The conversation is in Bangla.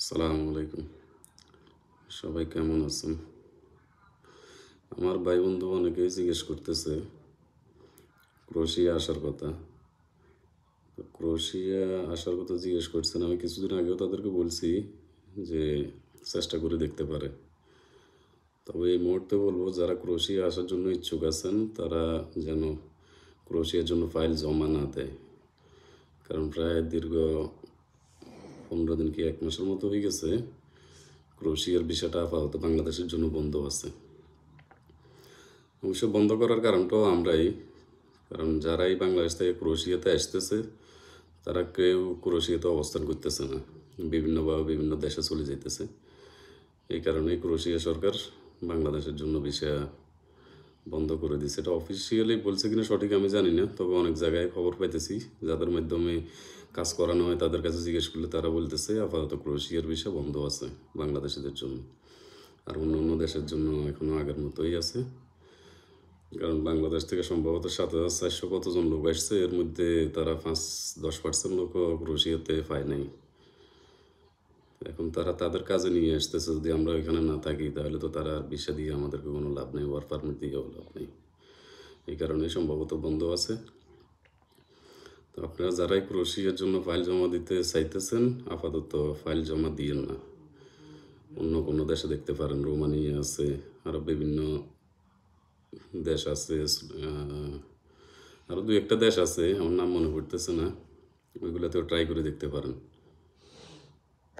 আসসালামু আলাইকুম। সবাই কেমন আছেন? আমার ভাই বন্ধু অনেকেই জিজ্ঞেস করতেছে ক্রোয়েশিয়া আসার কথা। তো ক্রোয়েশিয়া আসার কথা জিজ্ঞেস করছেন। আমি কিছুদিন আগেও তাদেরকে বলছি যে চেষ্টা করে দেখতে পারে। তবে এই মুহূর্তে বলবো যারা ক্রোয়েশিয়া আসার জন্য ইচ্ছুক আছেন তারা যেন ক্রোয়েশিয়ার জন্য ফাইল জমা না দেয়। কারণ প্রায় দীর্ঘ 15 দিন কি 1 মাসের মতো হয়ে গেছে ক্রোয়েশিয়ার ভিসাটা আপাতত বাংলাদেশের জন্য বন্ধ আছে। অবশ্য বন্ধ করার কারণটাও আমরাই। কারণ যারাই বাংলাদেশ থেকে ক্রোয়েশিয়াতে আসতেছে তারা কেউ ক্রোয়েশিয়াতে অবস্থান করতেছে না, বিভিন্নভাবে বিভিন্ন দেশে চলে যাইতেছে। এই কারণেই ক্রোয়েশিয়া সরকার বাংলাদেশের জন্য ভিসা বন্ধ করে দিয়েছে। এটা অফিসিয়ালি বলছে কিনা সঠিক আমি জানি না, তবে অনেক জায়গায় খবর পাইতেছি যাদের মাধ্যমে কাজ করানো হয় তাদের কাছে জিজ্ঞেস করলে তারা বলতেছে আপাতত ক্রোয়েশিয়ার ভিসা বন্ধ আছে বাংলাদেশিদের জন্য। আর অন্য অন্য দেশের জন্য এখনও আগের মতোই আছে। কারণ বাংলাদেশ থেকে সম্ভবত 7,400 কতজন লোক আসছে, এর মধ্যে তারা 5-10% লোকও ক্রোয়েশিয়াতে পায় নাই। এখন তারা তাদের কাজে নিয়ে আসতেছে, যদি আমরা এখানে না থাকি তাহলে তো তারা আর ভিসা দিয়ে আমাদেরকে কোনো লাভ নেই, ওয়ার্ক পারমিট দিয়েও লাভ নেই। এই কারণেই সম্ভবত বন্ধ আছে। তো আপনারা যারাই ক্রোয়েশিয়ার জন্য ফাইল জমা দিতে চাইতেছেন আপাতত ফাইল জমা দিয়েন না, অন্য কোনো দেশে দেখতে পারেন। রোমানিয়া আছে, আরও বিভিন্ন দেশ আছে, আরও 2-1টা দেশ আছে, আমার নাম মনে পড়তেছে না, ওইগুলোতেও ট্রাই করে দেখতে পারেন।